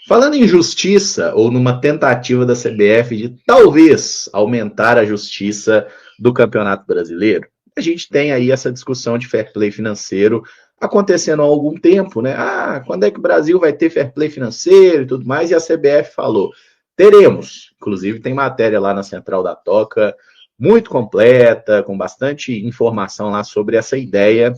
Falando em justiça, ou numa tentativa da CBF de talvez aumentar a justiça do Campeonato Brasileiro, a gente tem aí essa discussão de fair play financeiro acontecendo há algum tempo, né? Quando é que o Brasil vai ter fair play financeiro e tudo mais? E a CBF falou, teremos. Inclusive tem matéria lá na Central da Toca, muito completa, com bastante informação lá sobre essa ideia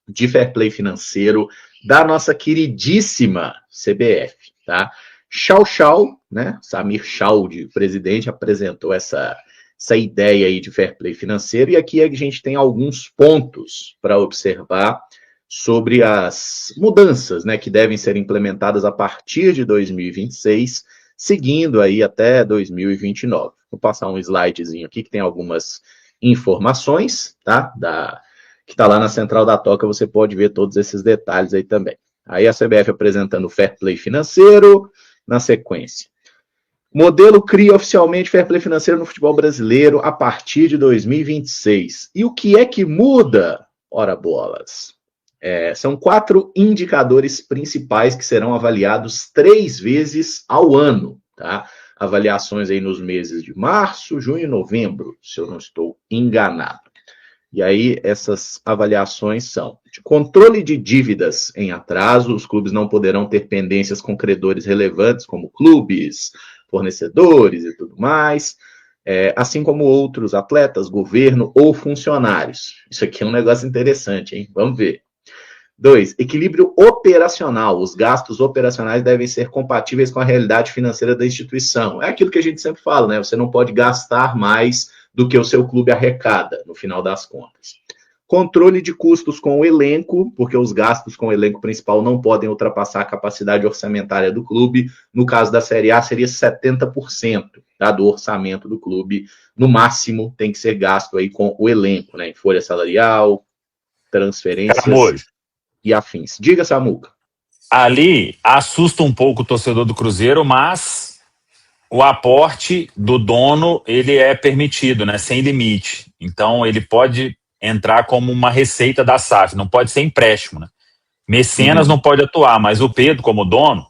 de fair play financeiro da nossa queridíssima CBF, tá? Chau, né? Samir Chaude, presidente, apresentou essa ideia aí de fair play financeiro, e aqui a gente tem alguns pontos para observar sobre as mudanças, né, que devem ser implementadas a partir de 2026, seguindo aí até 2029. Vou passar um slidezinho aqui que tem algumas informações, tá? Que está lá na Central da Toca, você pode ver todos esses detalhes aí também. Aí a CBF apresentando o fair play financeiro na sequência. Modelo cria oficialmente fair play financeiro no futebol brasileiro a partir de 2026. E o que é que muda? Ora bolas. São 4 indicadores principais que serão avaliados 3 vezes ao ano, tá? Avaliações aí nos meses de março, junho e novembro, se eu não estou enganado. E aí, essas avaliações são de controle de dívidas em atraso, os clubes não poderão ter pendências com credores relevantes, como clubes, fornecedores e tudo mais, assim como outros atletas, governo ou funcionários. Isso aqui é um negócio interessante, hein? Vamos ver. 2, equilíbrio operacional. Os gastos operacionais devem ser compatíveis com a realidade financeira da instituição. É aquilo que a gente sempre fala, né? Você não pode gastar mais do que o seu clube arrecada, no final das contas. Controle de custos com o elenco, porque os gastos com o elenco principal não podem ultrapassar a capacidade orçamentária do clube. No caso da Série A, seria 70%, tá, do orçamento do clube. No máximo, tem que ser gasto aí com o elenco, né? Em folha salarial, transferências e afins. Diga, Samuca. Ali assusta um pouco o torcedor do Cruzeiro, mas o aporte do dono, ele é permitido, né? Sem limite. Então, ele pode entrar como uma receita da SAF, não pode ser empréstimo, né? Mecenas não pode atuar, mas o Pedro, como dono,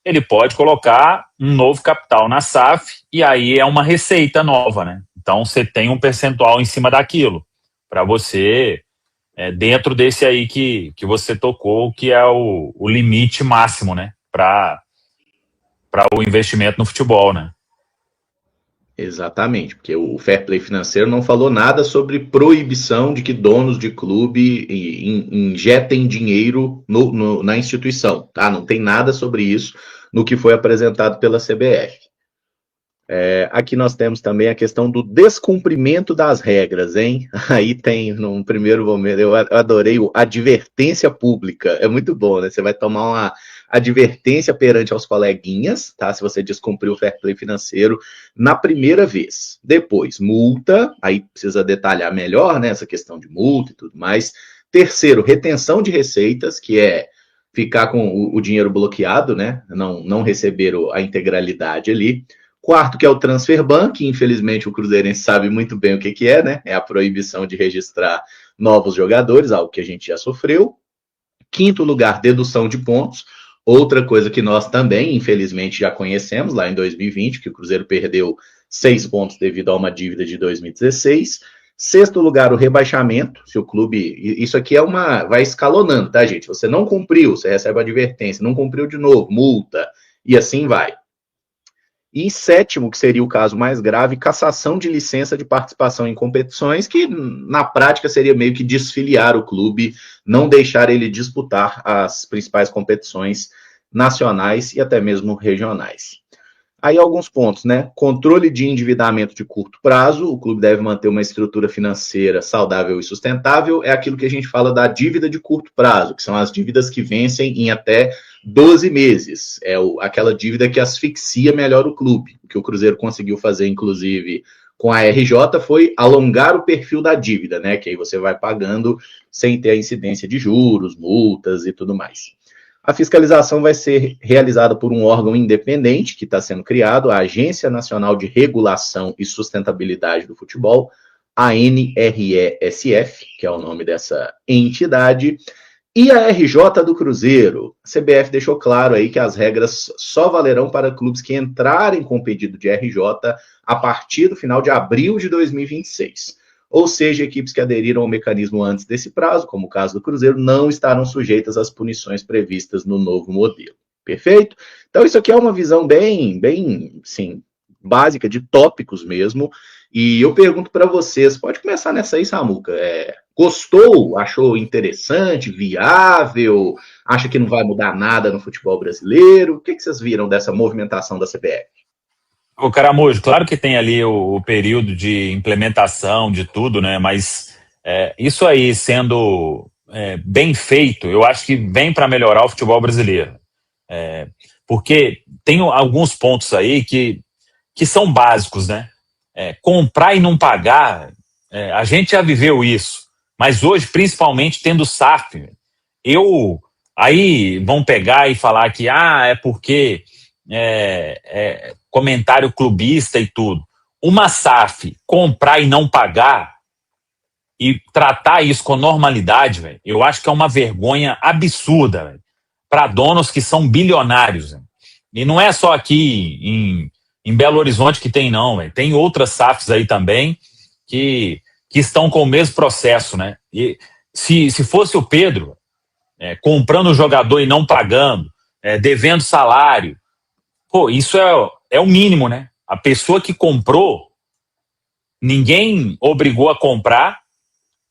ele pode colocar um novo capital na SAF e aí é uma receita nova, né? Então, você tem um percentual em cima daquilo para você... dentro desse aí que você tocou, que é o limite máximo, né, para o investimento no futebol, né? Exatamente, porque o fair play financeiro não falou nada sobre proibição de que donos de clube injetem dinheiro na instituição, tá? Não tem nada sobre isso no que foi apresentado pela CBF. Aqui nós temos também a questão do descumprimento das regras, hein? Aí tem, num primeiro momento, eu adorei o advertência pública. É muito bom, né? Você vai tomar uma advertência perante aos coleguinhas, tá? Se você descumpriu o fair play financeiro na primeira vez. Depois, multa, aí precisa detalhar melhor, né? Essa questão de multa e tudo mais. Terceiro, retenção de receitas, que é ficar com o dinheiro bloqueado, né? Não receber a integralidade ali. Quarto, que é o transfer ban, que infelizmente o Cruzeirense sabe muito bem o que é, né? É a proibição de registrar novos jogadores, algo que a gente já sofreu. Quinto lugar, dedução de pontos. Outra coisa que nós também, infelizmente, já conhecemos lá em 2020, que o Cruzeiro perdeu 6 pontos devido a uma dívida de 2016. Sexto lugar, o rebaixamento. Se o clube... Isso aqui vai escalonando, tá, gente? Você não cumpriu, você recebe a advertência. Não cumpriu de novo, multa. E assim vai. E sétimo, que seria o caso mais grave, cassação de licença de participação em competições, que na prática seria meio que desfiliar o clube, não deixar ele disputar as principais competições nacionais e até mesmo regionais. Aí alguns pontos, né? Controle de endividamento de curto prazo, o clube deve manter uma estrutura financeira saudável e sustentável, é aquilo que a gente fala da dívida de curto prazo, que são as dívidas que vencem em até 12 meses. É aquela dívida que asfixia melhor o clube. O que o Cruzeiro conseguiu fazer, inclusive, com a RJ foi alongar o perfil da dívida, né? Que aí você vai pagando sem ter a incidência de juros, multas e tudo mais. A fiscalização vai ser realizada por um órgão independente que está sendo criado, a Agência Nacional de Regulação e Sustentabilidade do Futebol, a ANRESF, que é o nome dessa entidade. E a RJ do Cruzeiro? A CBF deixou claro aí que as regras só valerão para clubes que entrarem com pedido de RJ a partir do final de abril de 2026. Ou seja, equipes que aderiram ao mecanismo antes desse prazo, como o caso do Cruzeiro, não estarão sujeitas às punições previstas no novo modelo. Perfeito? Então isso aqui é uma visão bem, sim, básica de tópicos mesmo. E eu pergunto para vocês, pode começar nessa aí, Samuca. Gostou? Achou interessante? Viável? Acha que não vai mudar nada no futebol brasileiro? O que vocês viram dessa movimentação da CBF? O Caramujo, claro que tem ali o período de implementação de tudo, né? Mas isso aí sendo bem feito, eu acho que vem para melhorar o futebol brasileiro. Porque tem alguns pontos aí que são básicos, né? Comprar e não pagar, a gente já viveu isso. Mas hoje, principalmente tendo SAF, aí vão pegar e falar que é porque comentário clubista e tudo. Uma SAF comprar e não pagar e tratar isso com normalidade, véio, eu acho que é uma vergonha absurda para donos que são bilionários. Véio. E não é só aqui em Belo Horizonte que tem, não. Véio. Tem outras SAFs aí também que estão com o mesmo processo. Né? E se fosse o Pedro comprando o jogador e não pagando, devendo salário, pô, isso é o mínimo, né? A pessoa que comprou, ninguém obrigou a comprar,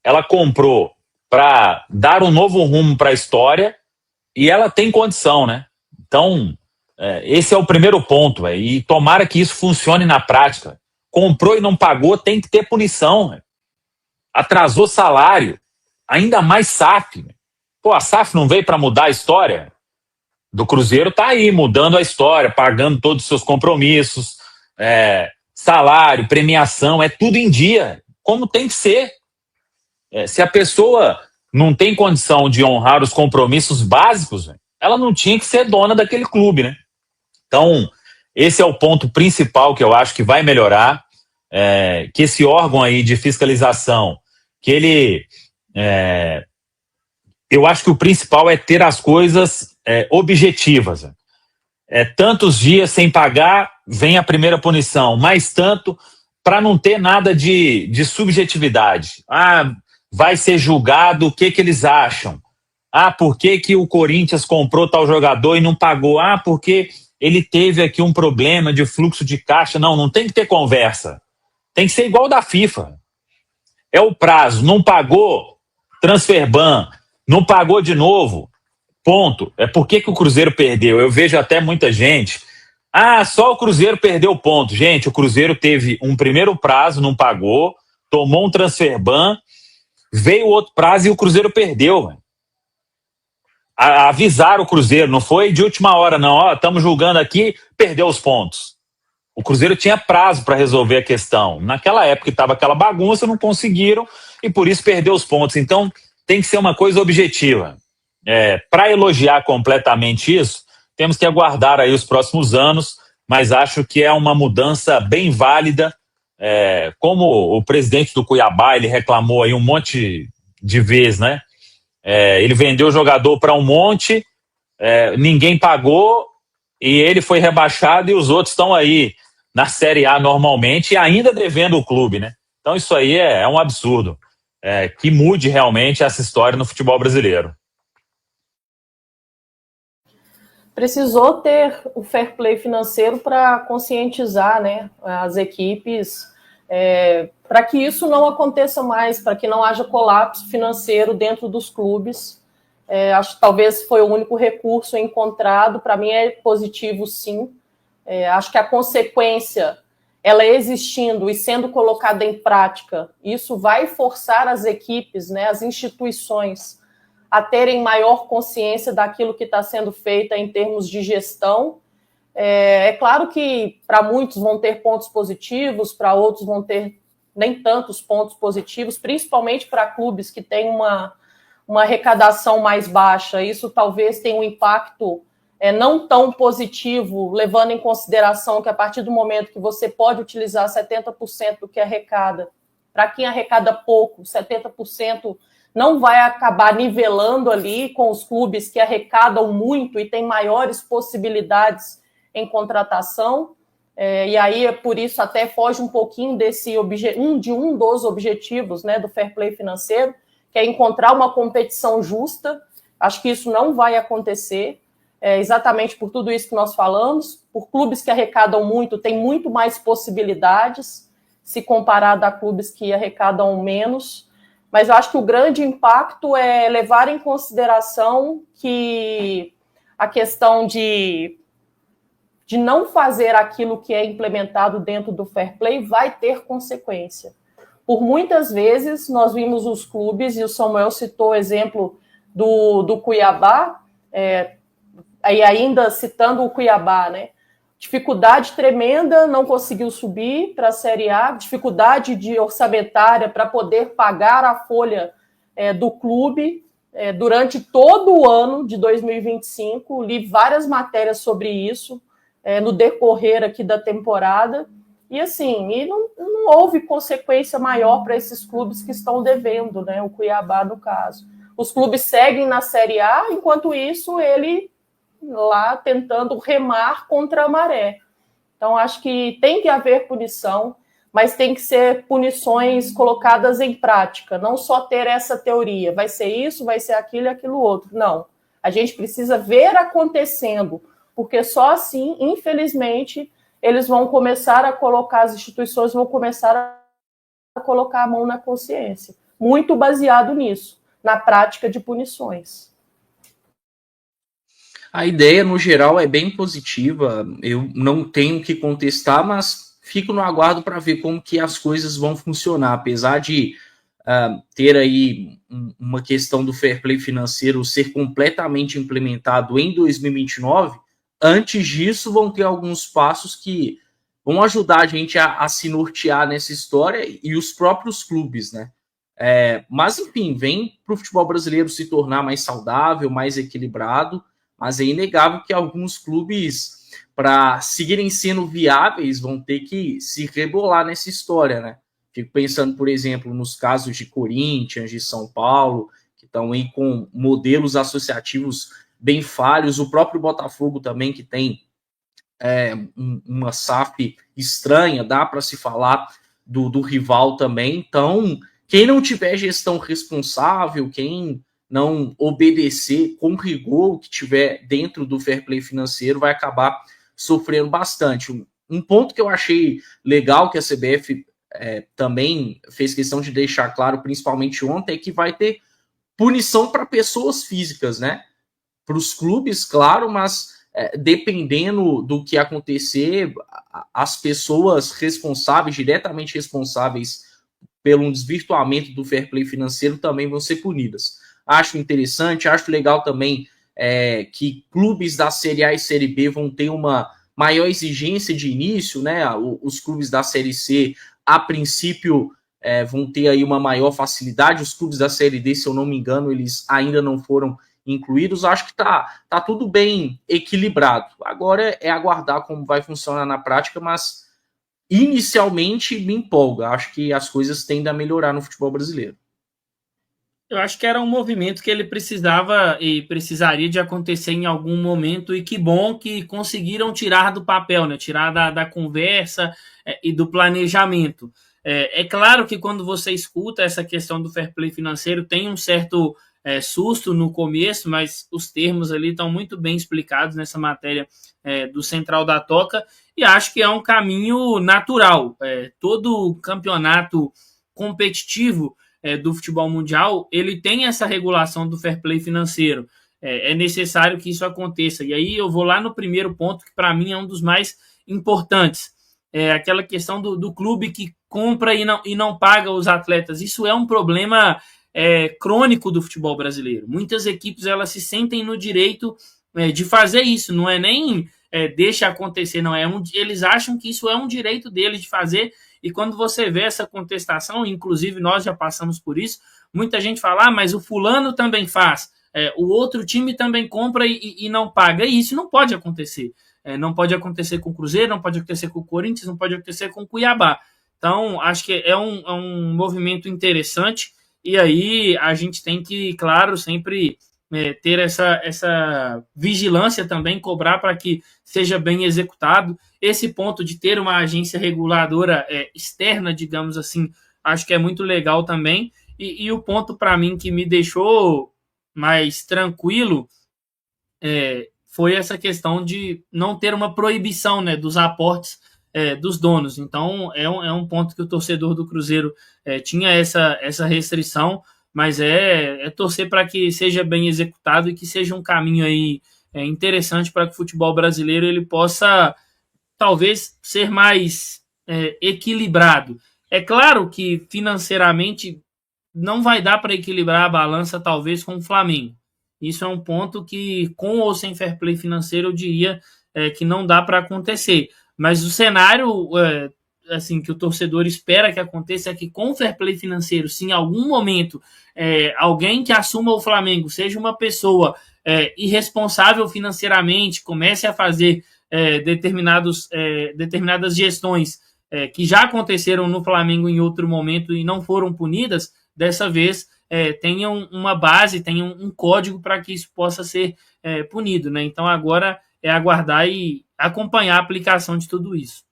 ela comprou para dar um novo rumo para a história e ela tem condição, né? Então, esse é o primeiro ponto, e tomara que isso funcione na prática. Comprou e não pagou, tem que ter punição. Véio. Atrasou salário, ainda mais SAF. Véio. Pô, a SAF não veio para mudar a história? Do Cruzeiro tá aí, mudando a história, pagando todos os seus compromissos, salário, premiação, é tudo em dia, como tem que ser. Se a pessoa não tem condição de honrar os compromissos básicos, ela não tinha que ser dona daquele clube, né? Então, esse é o ponto principal que eu acho que vai melhorar, que esse órgão aí de fiscalização, que ele... eu acho que o principal é ter as coisas objetivas. Tantos dias sem pagar, vem a primeira punição, mais tanto para não ter nada de subjetividade. Vai ser julgado, o que eles acham? Por que o Corinthians comprou tal jogador e não pagou? Porque ele teve aqui um problema de fluxo de caixa. Não tem que ter conversa. Tem que ser igual da FIFA. É o prazo, não pagou, transfer ban, não pagou de novo, ponto. Por que o Cruzeiro perdeu? Eu vejo até muita gente, só o Cruzeiro perdeu ponto. Gente, o Cruzeiro teve um primeiro prazo, não pagou, tomou um transfer ban, veio outro prazo e o Cruzeiro perdeu. Véio. Avisaram o Cruzeiro, não foi de última hora, não. Estamos julgando aqui, perdeu os pontos. O Cruzeiro tinha prazo para resolver a questão. Naquela época estava aquela bagunça, não conseguiram e por isso perdeu os pontos. Então tem que ser uma coisa objetiva. Para elogiar completamente isso, temos que aguardar aí os próximos anos, mas acho que é uma mudança bem válida. Como o presidente do Cuiabá, ele reclamou aí um monte de vezes, né? Ele vendeu o jogador para um monte, ninguém pagou e ele foi rebaixado e os outros estão aí na Série A normalmente e ainda devendo o clube, né? Então isso aí é um absurdo. Que mude realmente essa história no futebol brasileiro. Precisou ter o fair play financeiro para conscientizar, né, as equipes, para que isso não aconteça mais, para que não haja colapso financeiro dentro dos clubes. Acho que talvez foi o único recurso encontrado. Para mim é positivo, sim. Acho que a consequência, ela existindo e sendo colocada em prática, isso vai forçar as equipes, né, as instituições, a terem maior consciência daquilo que está sendo feito em termos de gestão. É claro que para muitos vão ter pontos positivos, para outros vão ter nem tantos pontos positivos, principalmente para clubes que têm uma arrecadação mais baixa. Isso talvez tenha um impacto não tão positivo, levando em consideração que a partir do momento que você pode utilizar 70% do que arrecada, para quem arrecada pouco, 70% não vai acabar nivelando ali com os clubes que arrecadam muito e têm maiores possibilidades em contratação. E aí, por isso, até foge um pouquinho desse um dos objetivos, né, do fair play financeiro, que é encontrar uma competição justa. Acho que isso não vai acontecer, exatamente por tudo isso que nós falamos. Por clubes que arrecadam muito, tem muito mais possibilidades, se comparado a clubes que arrecadam menos. Mas eu acho que o grande impacto é levar em consideração que a questão de não fazer aquilo que é implementado dentro do fair play vai ter consequência. Por muitas vezes, nós vimos os clubes, e o Samuel citou o exemplo do Cuiabá, e ainda citando o Cuiabá, né? Dificuldade tremenda, não conseguiu subir para a Série A, dificuldade orçamentária para poder pagar a folha do clube durante todo o ano de 2025. Li várias matérias sobre isso no decorrer aqui da temporada. E assim, não houve consequência maior para esses clubes que estão devendo, né? O Cuiabá, no caso. Os clubes seguem na Série A, enquanto isso, ele lá tentando remar contra a maré. Então, acho que tem que haver punição, mas tem que ser punições colocadas em prática, não só ter essa teoria, vai ser isso, vai ser aquilo e aquilo outro. Não, a gente precisa ver acontecendo, porque só assim, infelizmente, eles vão começar a colocar, as instituições vão começar a colocar a mão na consciência, muito baseado nisso, na prática de punições. A ideia, no geral, é bem positiva, eu não tenho que contestar, mas fico no aguardo para ver como que as coisas vão funcionar, apesar de ter aí uma questão do fair play financeiro ser completamente implementado em 2029, antes disso vão ter alguns passos que vão ajudar a gente a se nortear nessa história e os próprios clubes, né? Mas, enfim, vem para o futebol brasileiro se tornar mais saudável, mais equilibrado, mas é inegável que alguns clubes, para seguirem sendo viáveis, vão ter que se rebolar nessa história, né? Fico pensando, por exemplo, nos casos de Corinthians, de São Paulo, que estão aí com modelos associativos bem falhos, o próprio Botafogo também, que tem uma SAF estranha, dá para se falar do rival também. Então, quem não tiver gestão responsável, quem não obedecer com rigor o que tiver dentro do fair play financeiro, vai acabar sofrendo bastante. Um ponto que eu achei legal que a CBF também fez questão de deixar claro, principalmente ontem, é que vai ter punição para pessoas físicas, né? Para os clubes, claro, mas dependendo do que acontecer, as pessoas responsáveis, diretamente responsáveis pelo desvirtuamento do fair play financeiro também vão ser punidas. Acho interessante, acho legal também que clubes da Série A e Série B vão ter uma maior exigência de início, né? Os clubes da Série C, a princípio, vão ter aí uma maior facilidade. Os clubes da Série D, se eu não me engano, eles ainda não foram incluídos. Acho que tá tudo bem equilibrado. Agora é aguardar como vai funcionar na prática, mas inicialmente me empolga. Acho que as coisas tendem a melhorar no futebol brasileiro. Eu acho que era um movimento que ele precisava e precisaria de acontecer em algum momento, e que bom que conseguiram tirar do papel, né? Tirar da conversa e do planejamento. É claro que quando você escuta essa questão do fair play financeiro, tem um certo susto no começo, mas os termos ali estão muito bem explicados nessa matéria do Central da Toca, e acho que é um caminho natural. Todo campeonato competitivo do futebol mundial, ele tem essa regulação do fair play financeiro. É necessário que isso aconteça. E aí eu vou lá no primeiro ponto, que para mim é um dos mais importantes. Aquela questão do clube que compra e não paga os atletas. Isso é um problema crônico do futebol brasileiro. Muitas equipes elas se sentem no direito de fazer isso. Não é nem deixa acontecer, não. Eles acham que isso é um direito deles de fazer. E quando você vê essa contestação, inclusive nós já passamos por isso, muita gente fala, mas o fulano também faz, o outro time também compra e não paga. E isso não pode acontecer. Não pode acontecer com o Cruzeiro, não pode acontecer com o Corinthians, não pode acontecer com o Cuiabá. Então, acho que é um movimento interessante e aí a gente tem que, claro, sempre ter essa vigilância também, cobrar para que seja bem executado. Esse ponto de ter uma agência reguladora externa, digamos assim, acho que é muito legal também. E o ponto para mim que me deixou mais tranquilo foi essa questão de não ter uma proibição, né, dos aportes dos donos. Então, é um ponto que o torcedor do Cruzeiro tinha essa restrição, mas é torcer para que seja bem executado e que seja um caminho aí interessante para que o futebol brasileiro ele possa, talvez, ser mais equilibrado. É claro que, financeiramente, não vai dar para equilibrar a balança, talvez, com o Flamengo. Isso é um ponto que, com ou sem fair play financeiro, eu diria que não dá para acontecer. Mas o cenário assim que o torcedor espera que aconteça é que, com o fair play financeiro, se em algum momento alguém que assuma o Flamengo seja uma pessoa irresponsável financeiramente, comece a fazer determinadas gestões que já aconteceram no Flamengo em outro momento e não foram punidas, dessa vez tenham uma base, tenham um código para que isso possa ser punido, né? Então agora é aguardar e acompanhar a aplicação de tudo isso.